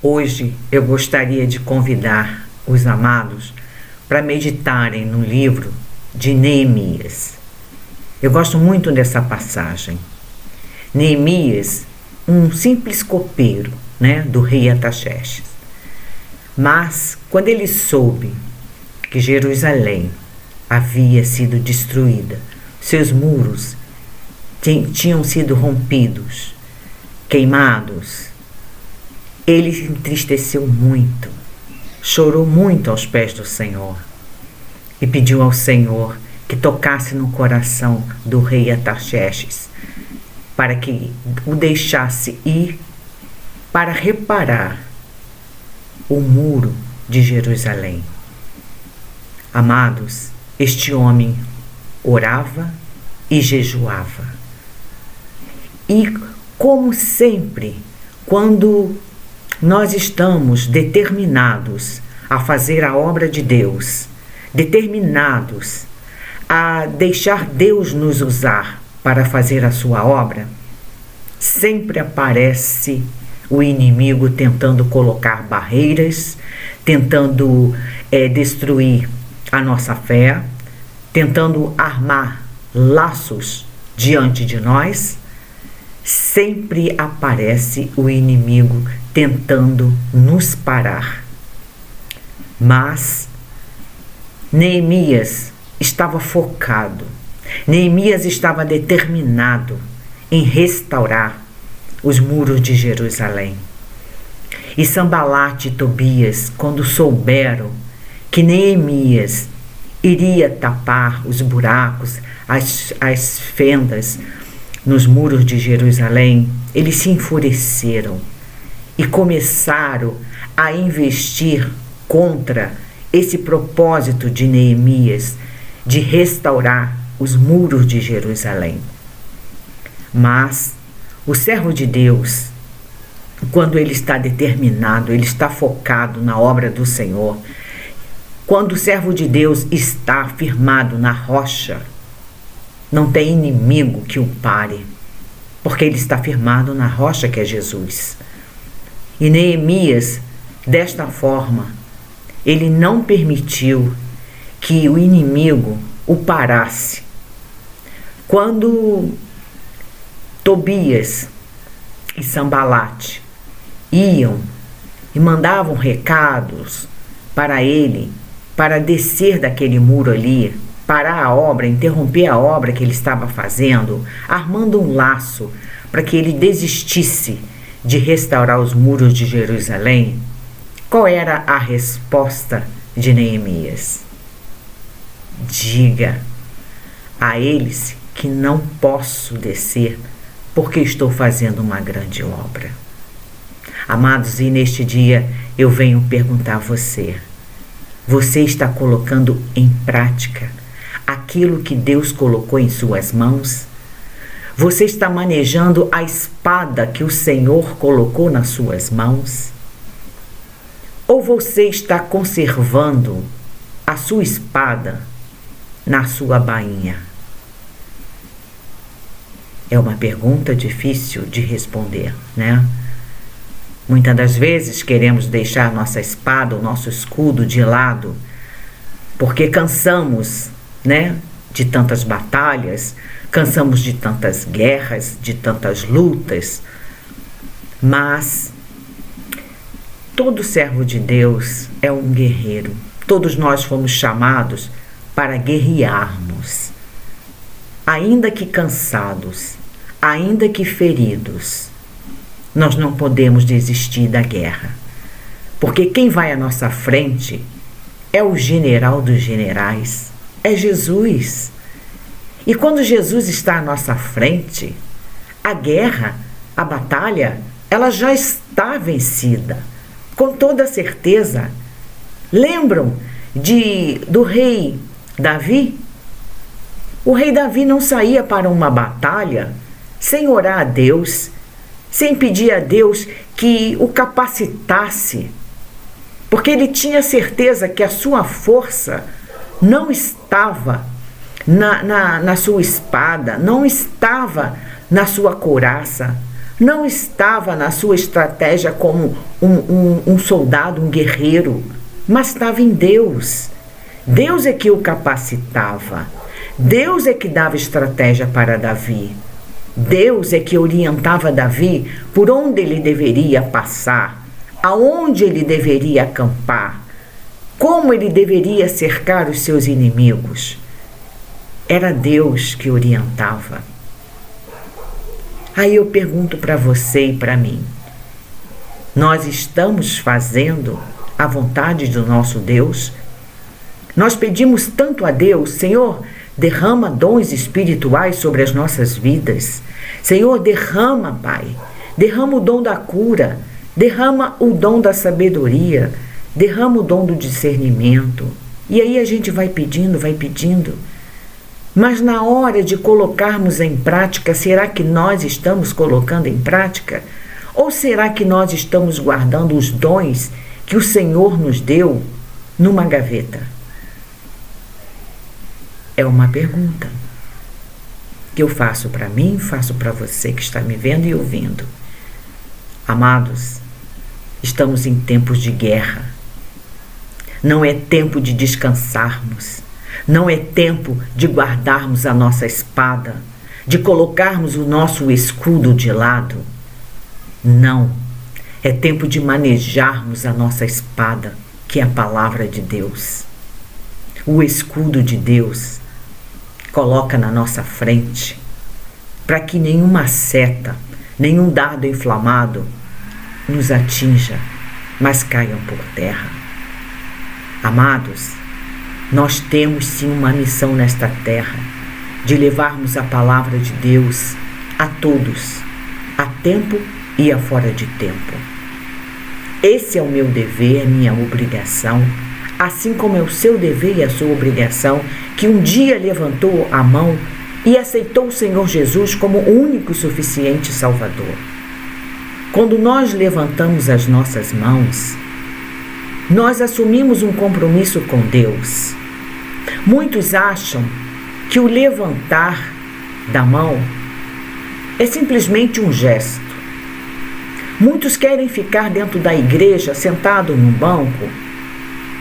Hoje eu gostaria de convidar os amados para meditarem no livro de Neemias. Eu gosto muito dessa passagem. Neemias, um simples copeiro, do rei Artaxerxes. Mas, quando ele soube que Jerusalém havia sido destruída, seus muros tinham sido rompidos, queimados, ele se entristeceu muito, chorou muito aos pés do Senhor e pediu ao Senhor que tocasse no coração do rei Artaxerxes para que o deixasse ir para reparar o muro de Jerusalém. Amados, este homem orava e jejuava. E como sempre, quando nós estamos determinados a fazer a obra de Deus, determinados a deixar Deus nos usar para fazer a sua obra, sempre aparece o inimigo tentando colocar barreiras, tentando destruir a nossa fé, tentando armar laços diante de nós. Sempre aparece o inimigo tentando nos parar. Mas Neemias estava focado, Neemias estava determinado em restaurar os muros de Jerusalém. E Sanbalate e Tobias, quando souberam que Neemias iria tapar os buracos, as fendas nos muros de Jerusalém, eles se enfureceram e começaram a investir contra esse propósito de Neemias de restaurar os muros de Jerusalém. Mas o servo de Deus, quando ele está determinado, ele está focado na obra do Senhor, quando o servo de Deus está firmado na rocha, não tem inimigo que o pare, porque ele está firmado na rocha que é Jesus. E Neemias, desta forma, ele não permitiu que o inimigo o parasse. Quando Tobias e Sanbalate iam e mandavam recados para ele, para descer daquele muro ali, parar a obra, interromper a obra que ele estava fazendo, armando um laço para que ele desistisse de restaurar os muros de Jerusalém, qual era a resposta de Neemias? Diga a eles que não posso descer porque estou fazendo uma grande obra. Amados, e neste dia eu venho perguntar a você: você está colocando em prática aquilo que Deus colocou em suas mãos? Você está manejando a espada que o Senhor colocou nas suas mãos? Ou você está conservando a sua espada na sua bainha? É uma pergunta difícil de responder, Muitas das vezes queremos deixar nossa espada, o nosso escudo de lado, porque cansamos, de tantas batalhas, cansamos de tantas guerras, de tantas lutas. Mas todo servo de Deus é um guerreiro. Todos nós fomos chamados para guerrearmos. Ainda que cansados, ainda que feridos, nós não podemos desistir da guerra. Porque quem vai à nossa frente é o general dos generais, é Jesus. E quando Jesus está à nossa frente, a guerra, a batalha, ela já está vencida, com toda certeza. Lembram do rei Davi? O rei Davi não saía para uma batalha sem orar a Deus, sem pedir a Deus que o capacitasse, porque ele tinha certeza que a sua força não estava na sua espada, não estava na sua couraça, não estava na sua estratégia como um soldado, um guerreiro, mas estava em Deus. Deus é que o capacitava. Deus é que dava estratégia para Davi. Deus é que orientava Davi por onde ele deveria passar, aonde ele deveria acampar, como ele deveria cercar os seus inimigos. Era Deus que orientava. Aí eu pergunto para você e para mim: nós estamos fazendo a vontade do nosso Deus? Nós pedimos tanto a Deus: Senhor, derrama dons espirituais sobre as nossas vidas. Senhor, derrama, Pai. Derrama o dom da cura. Derrama o dom da sabedoria. Derrama o dom do discernimento. E aí a gente vai pedindo, vai pedindo. Mas na hora de colocarmos em prática, será que nós estamos colocando em prática? Ou será que nós estamos guardando os dons que o Senhor nos deu numa gaveta? É uma pergunta que eu faço para mim, faço para você que está me vendo e ouvindo. Amados, estamos em tempos de guerra. Não é tempo de descansarmos. Não é tempo de guardarmos a nossa espada, de colocarmos o nosso escudo de lado. Não. É tempo de manejarmos a nossa espada, que é a palavra de Deus. O escudo de Deus coloca na nossa frente, para que nenhuma seta, nenhum dardo inflamado nos atinja, mas caiam por terra. Amados, nós temos sim uma missão nesta terra, de levarmos a palavra de Deus a todos, a tempo e a fora de tempo. Esse é o meu dever, é minha obrigação, assim como é o seu dever e a sua obrigação, que um dia levantou a mão e aceitou o Senhor Jesus como o único e suficiente Salvador. Quando nós levantamos as nossas mãos, nós assumimos um compromisso com Deus. Muitos acham que o levantar da mão é simplesmente um gesto. Muitos querem ficar dentro da igreja, sentado num banco,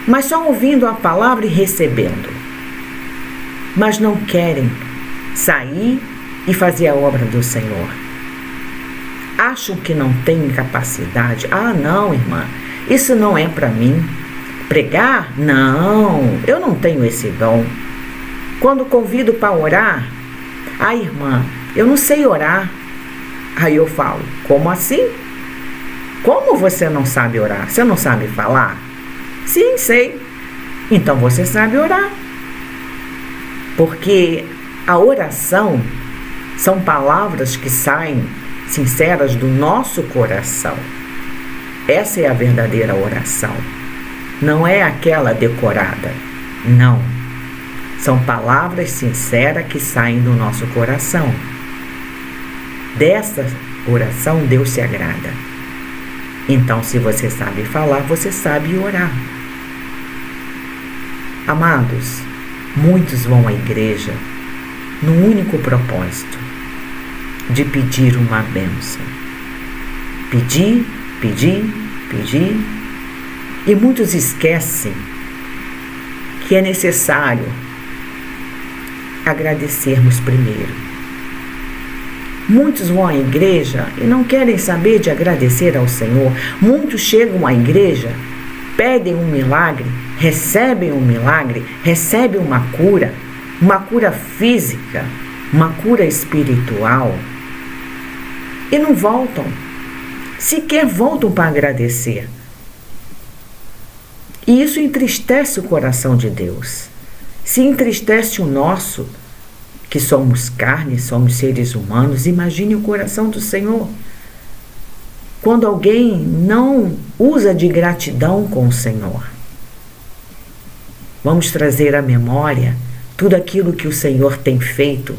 mas só ouvindo a palavra e recebendo. Mas não querem sair e fazer a obra do Senhor. Acham que não têm capacidade. Ah, não, irmã, isso não é para mim. Pregar? Não, eu não tenho esse dom. Quando convido para orar, ah, irmã, eu não sei orar. Aí eu falo, como assim? Como você não sabe orar? Você não sabe falar? Sim, sei. Então você sabe orar. Porque a oração são palavras que saem sinceras do nosso coração. Essa é a verdadeira oração. Não é aquela decorada. Não. São palavras sinceras que saem do nosso coração. Dessa oração Deus se agrada. Então, se você sabe falar, você sabe orar. Amados, muitos vão à igreja num único propósito, de pedir uma bênção. Pedir, pedir, pedir. E muitos esquecem que é necessário agradecermos primeiro. Muitos vão à igreja e não querem saber de agradecer ao Senhor. Muitos chegam à igreja, pedem um milagre, recebem um milagre, recebem uma cura física, uma cura espiritual, e não voltam. Sequer voltam para agradecer. E isso entristece o coração de Deus. Se entristece o nosso, que somos carne, somos seres humanos, imagine o coração do Senhor. Quando alguém não usa de gratidão com o Senhor. Vamos trazer à memória tudo aquilo que o Senhor tem feito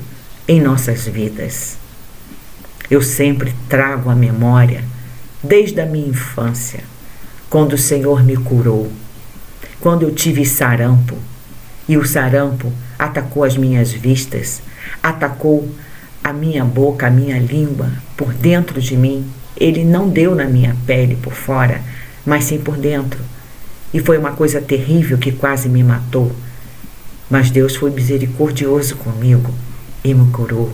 em nossas vidas. Eu sempre trago à memória, desde a minha infância, quando o Senhor me curou, quando eu tive sarampo, e o sarampo atacou as minhas vistas, atacou a minha boca, a minha língua, por dentro de mim. Ele não deu na minha pele por fora, mas sim por dentro. E foi uma coisa terrível que quase me matou. Mas Deus foi misericordioso comigo e me curou.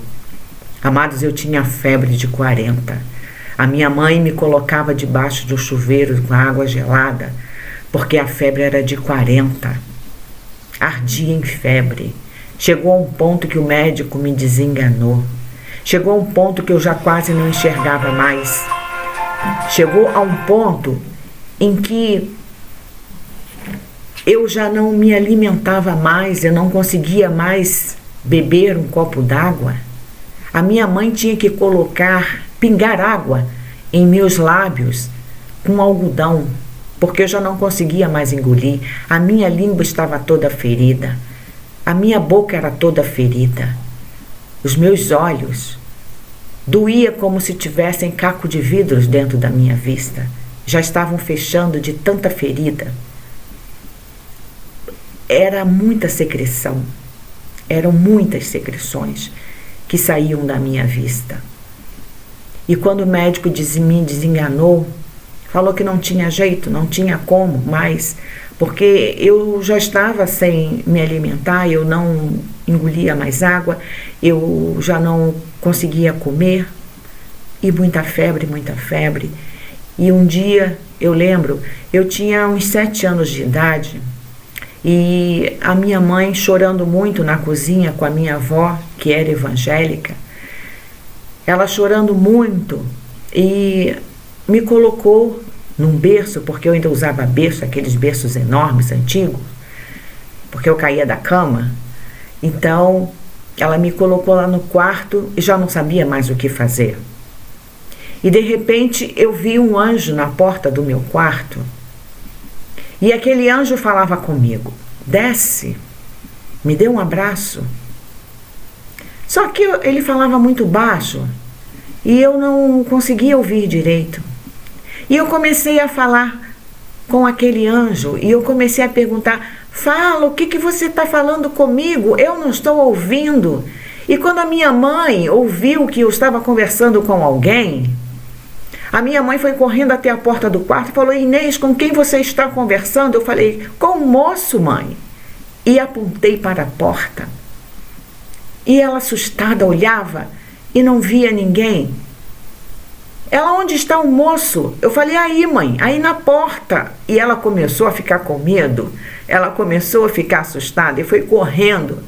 Amados, eu tinha febre de 40. A minha mãe me colocava debaixo do chuveiro com água gelada, porque a febre era de 40. Ardia em febre. Chegou a um ponto que o médico me desenganou. Chegou a um ponto que eu já quase não enxergava mais. Chegou a um ponto em que eu já não me alimentava mais, eu não conseguia mais beber um copo d'água. A minha mãe tinha que pingar água em meus lábios com algodão, porque eu já não conseguia mais engolir. A minha língua estava toda ferida, a minha boca era toda ferida, os meus olhos doía como se tivessem caco de vidros dentro da minha vista, já estavam fechando de tanta ferida. Era muita secreção, eram muitas secreções que saíam da minha vista. E quando o médico me desenganou, falou que não tinha jeito, não tinha como mais, porque eu já estava sem me alimentar, eu não engolia mais água, eu já não conseguia comer, e muita febre, muita febre. E um dia, eu lembro, eu tinha uns 7 anos de idade, e a minha mãe chorando muito na cozinha com a minha avó, que era evangélica, ela chorando muito e me colocou num berço, porque eu ainda usava berço, aqueles berços enormes, antigos, porque eu caía da cama. Então ela me colocou lá no quarto e já não sabia mais o que fazer. E de repente eu vi um anjo na porta do meu quarto. E aquele anjo falava comigo: desce, me dê um abraço. Só que ele falava muito baixo e eu não conseguia ouvir direito. E eu comecei a falar com aquele anjo e eu comecei a perguntar: fala, o que você está falando comigo? Eu não estou ouvindo. E quando a minha mãe ouviu que eu estava conversando com alguém, a minha mãe foi correndo até a porta do quarto e falou: Inês, com quem você está conversando? Eu falei: com o moço, mãe. E apontei para a porta. E ela, assustada, olhava e não via ninguém. Ela: onde está o moço? Eu falei: aí, mãe, aí na porta. E ela começou a ficar com medo, ela começou a ficar assustada e foi correndo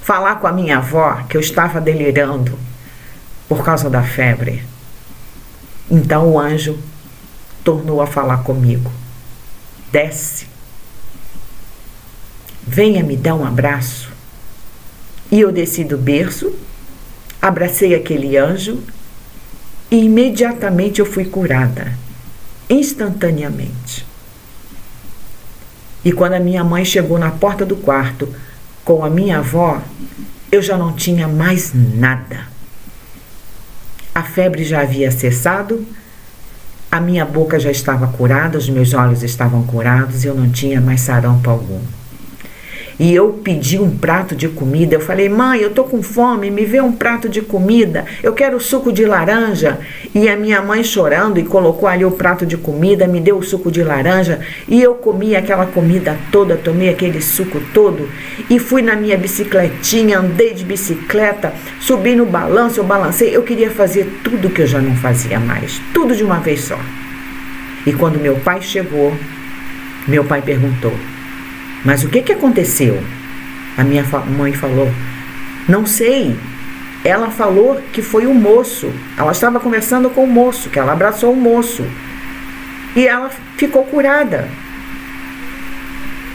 falar com a minha avó que eu estava delirando por causa da febre. Então o anjo tornou a falar comigo: desce, venha me dar um abraço. E eu desci do berço, abracei aquele anjo e imediatamente eu fui curada, instantaneamente. E quando a minha mãe chegou na porta do quarto com a minha avó, eu já não tinha mais nada. A febre já havia cessado, a minha boca já estava curada, os meus olhos estavam curados e eu não tinha mais sarampo algum. E eu pedi um prato de comida, eu falei: mãe, eu estou com fome, me vê um prato de comida, eu quero suco de laranja. E a minha mãe chorando e colocou ali o prato de comida, me deu o suco de laranja e eu comi aquela comida toda, tomei aquele suco todo e fui na minha bicicletinha, andei de bicicleta, subi no balanço, eu balancei, eu queria fazer tudo que eu já não fazia mais, tudo de uma vez só. E quando meu pai chegou, meu pai perguntou: mas o que aconteceu? A minha mãe falou: não sei. Ela falou que foi o moço. Ela estava conversando com o moço, que ela abraçou o moço. E ela ficou curada.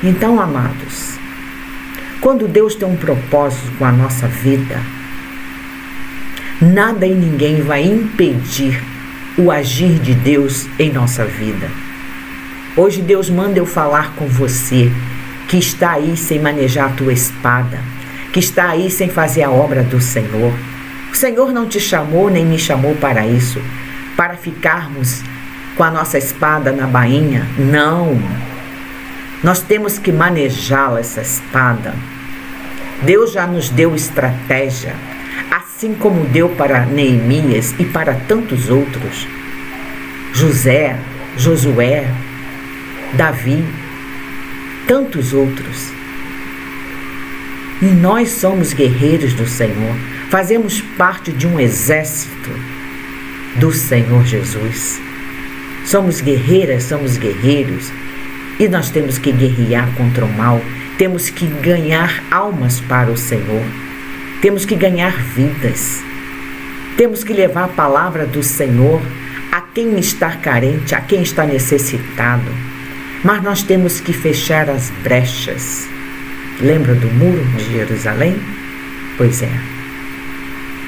Então, amados, quando Deus tem um propósito com a nossa vida, nada e ninguém vai impedir o agir de Deus em nossa vida. Hoje Deus manda eu falar com você que está aí sem manejar a tua espada, que está aí sem fazer a obra do Senhor. O Senhor não te chamou nem me chamou para isso, para ficarmos com a nossa espada na bainha. Não, nós temos que manejá-la, essa espada. Deus já nos deu estratégia. A assim como deu para Neemias e para tantos outros, José, Josué, Davi, tantos outros. E nós somos guerreiros do Senhor, fazemos parte de um exército do Senhor Jesus. Somos guerreiras, somos guerreiros, e nós temos que guerrear contra o mal, temos que ganhar almas para o Senhor, temos que ganhar vidas, temos que levar a palavra do Senhor a quem está carente, a quem está necessitado. Mas nós temos que fechar as brechas. Lembra do muro de Jerusalém? Pois é.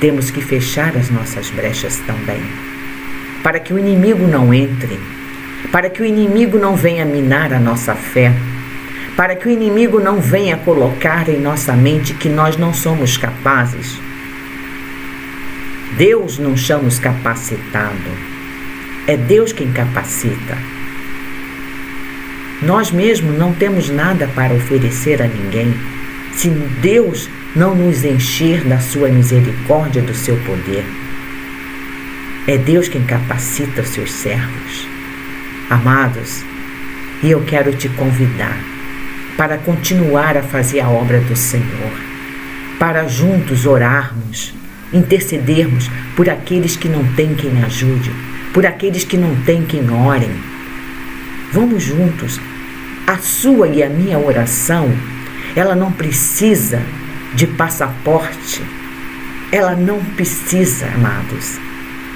Temos que fechar as nossas brechas também, para que o inimigo não entre, para que o inimigo não venha minar a nossa fé, para que o inimigo não venha colocar em nossa mente que nós não somos capazes. Deus não chama os capacitados, é Deus quem capacita. Nós mesmos não temos nada para oferecer a ninguém, se Deus não nos encher da sua misericórdia, do seu poder. É Deus quem capacita os seus servos. Amados, e eu quero te convidar para continuar a fazer a obra do Senhor, para juntos orarmos, intercedermos por aqueles que não têm quem ajude, por aqueles que não têm quem orem. Vamos juntos. A sua e a minha oração, ela não precisa de passaporte. Ela não precisa, amados.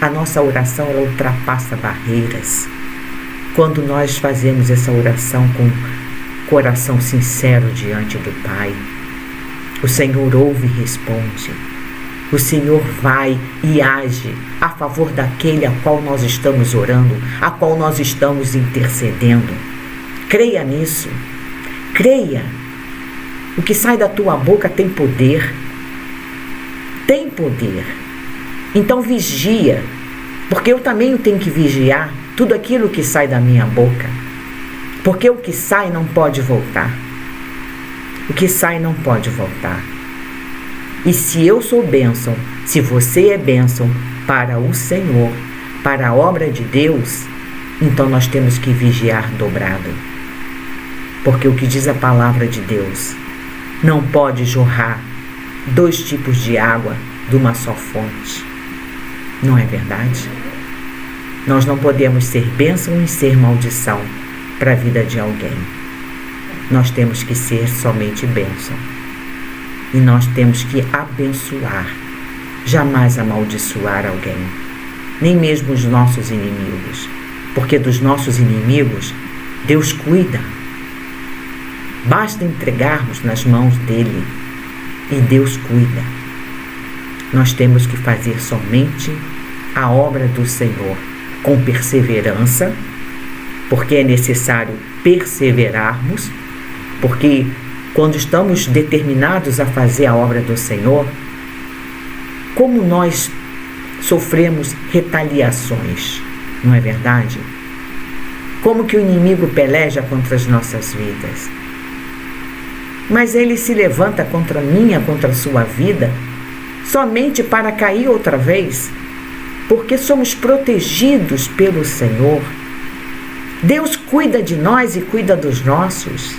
A nossa oração, ela ultrapassa barreiras. Quando nós fazemos essa oração com coração sincero diante do Pai, o Senhor ouve e responde. O Senhor vai e age a favor daquele a qual nós estamos orando, a qual nós estamos intercedendo. Creia nisso. Creia. O que sai da tua boca tem poder. Tem poder. Então vigia, porque eu também tenho que vigiar tudo aquilo que sai da minha boca. Porque o que sai não pode voltar. O que sai não pode voltar. E se eu sou bênção, se você é bênção para o Senhor, para a obra de Deus, então nós temos que vigiar dobrado. Porque o que diz a palavra de Deus, não pode jorrar 2 tipos de água de uma só fonte. Não é verdade? Nós não podemos ser bênção e ser maldição para a vida de alguém. Nós temos que ser somente bênção. E nós temos que abençoar, jamais amaldiçoar alguém, nem mesmo os nossos inimigos, porque dos nossos inimigos Deus cuida. Basta entregarmos nas mãos dele e Deus cuida. Nós temos que fazer somente a obra do Senhor com perseverança, porque é necessário perseverarmos, porque quando estamos determinados a fazer a obra do Senhor, como nós sofremos retaliações, não é verdade? Como que o inimigo peleja contra as nossas vidas? Mas ele se levanta contra a minha, contra a sua vida, somente para cair outra vez, porque somos protegidos pelo Senhor. Deus cuida de nós e cuida dos nossos.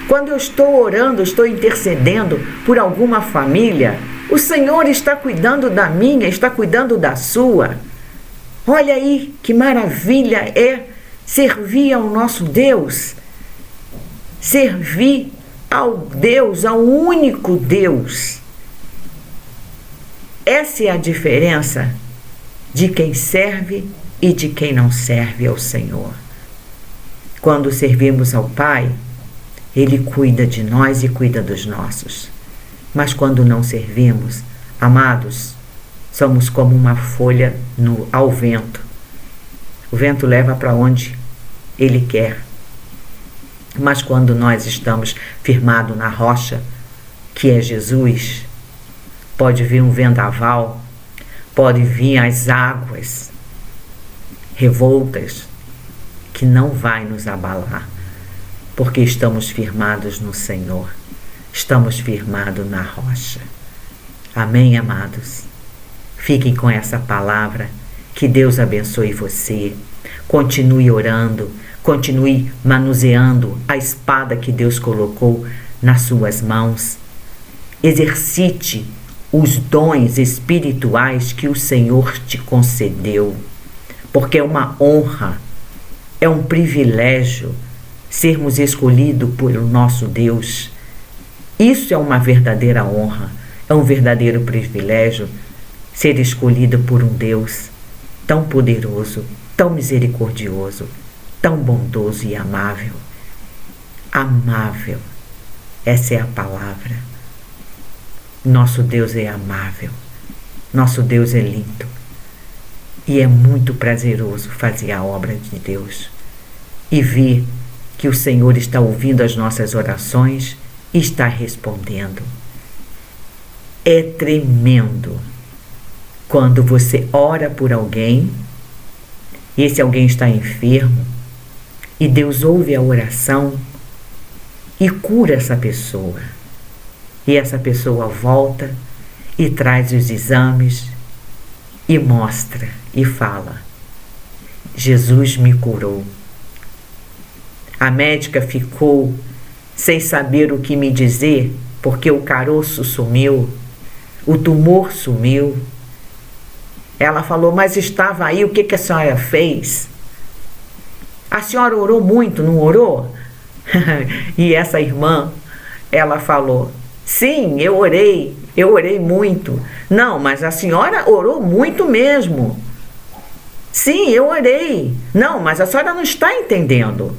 Quando eu estou orando, estou intercedendo por alguma família, o Senhor está cuidando da minha, está cuidando da sua. Olha aí que maravilha é servir ao nosso Deus, servir ao Deus, ao único Deus. Essa é a diferença de quem serve e de quem não serve ao Senhor. Quando servimos ao Pai, Ele cuida de nós e cuida dos nossos. Mas quando não servimos, amados, somos como uma folha ao vento. O vento leva para onde Ele quer. Mas quando nós estamos firmados na rocha, que é Jesus, pode vir um vendaval, pode vir as águas revoltas, que não vai nos abalar, porque estamos firmados no Senhor, estamos firmados na rocha. Amém, amados? Fiquem com essa palavra. Que Deus abençoe você. Continue orando. Continue manuseando a espada que Deus colocou nas suas mãos. Exercite os dons espirituais que o Senhor te concedeu. Porque é uma honra, é um privilégio sermos escolhidos por nosso Deus. Isso é uma verdadeira honra, é um verdadeiro privilégio ser escolhido por um Deus tão poderoso, tão misericordioso, tão bondoso e amável. Amável, essa é a palavra. Nosso Deus é amável, nosso Deus é lindo e é muito prazeroso fazer a obra de Deus e ver que o Senhor está ouvindo as nossas orações e está respondendo. É tremendo quando você ora por alguém, e esse alguém está enfermo, e Deus ouve a oração e cura essa pessoa. E essa pessoa volta e traz os exames e mostra e fala: Jesus me curou. A médica ficou sem saber o que me dizer, porque o caroço sumiu, o tumor sumiu. Ela falou: mas estava aí, o que a senhora fez? A senhora orou muito, não orou? E essa irmã, ela falou: sim, eu orei muito. Não, mas a senhora orou muito mesmo. Sim, eu orei. Não, mas a senhora não está entendendo.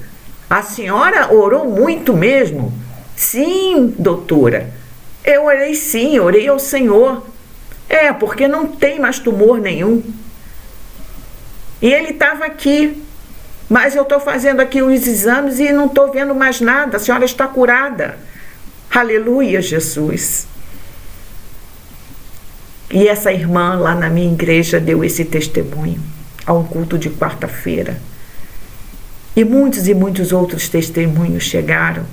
A senhora orou muito mesmo. Sim, doutora, eu orei sim, orei ao Senhor. É, porque não tem mais tumor nenhum. E ele estava aqui, mas eu estou fazendo aqui os exames e não estou vendo mais nada. A senhora está curada. Aleluia, Jesus. E essa irmã lá na minha igreja deu esse testemunho a um culto de quarta-feira. E muitos outros testemunhos chegaram.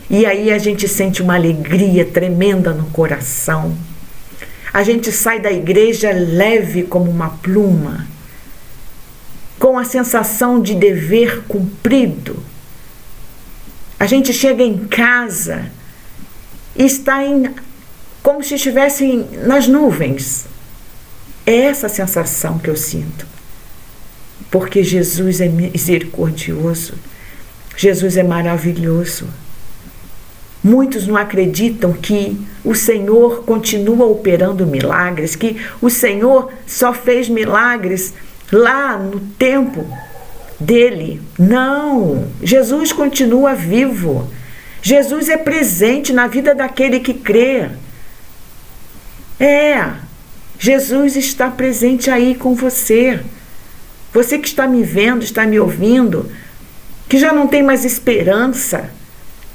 E aí a gente sente uma alegria tremenda no coração. A gente sai da igreja leve como uma pluma, com a sensação de dever cumprido. A gente chega em casa e está como se estivesse nas nuvens. É essa sensação que eu sinto. Porque Jesus é misericordioso. Jesus é maravilhoso. Muitos não acreditam que o Senhor continua operando milagres, que o Senhor só fez milagres lá no tempo dele. Não, Jesus continua vivo. Jesus é presente na vida daquele que crê. Jesus está presente aí com você. Você que está me vendo, está me ouvindo, que já não tem mais esperança,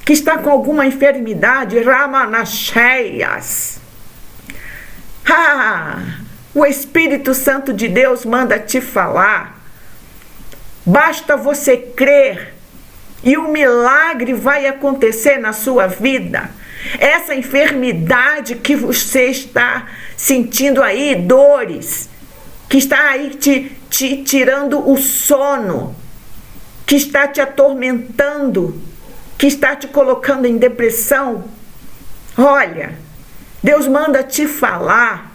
que está com alguma enfermidade, ramanacheias. O Espírito Santo de Deus manda te falar. Basta você crer e o milagre vai acontecer na sua vida. Essa enfermidade que você está sentindo aí, dores, que está aí te tirando o sono, que está te atormentando, que está te colocando em depressão. Olha, Deus manda te falar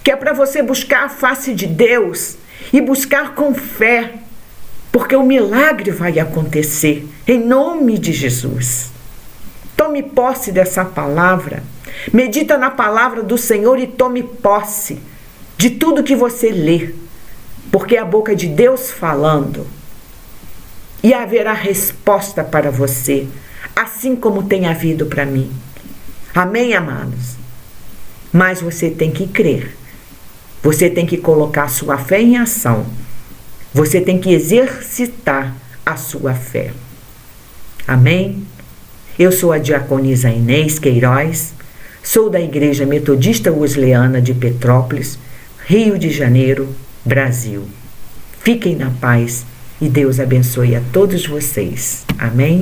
que é para você buscar a face de Deus e buscar com fé, porque o milagre vai acontecer em nome de Jesus. Tome posse dessa palavra, medita na palavra do Senhor e tome posse de tudo que você lê, porque é a boca de Deus falando. E haverá resposta para você, assim como tem havido para mim. Amém, amados? Mas você tem que crer. Você tem que colocar a sua fé em ação. Você tem que exercitar a sua fé. Amém? Eu sou a diaconisa Inês Queiroz, sou da Igreja Metodista Wesleyana de Petrópolis, Rio de Janeiro, Brasil. Fiquem na paz. E Deus abençoe a todos vocês. Amém?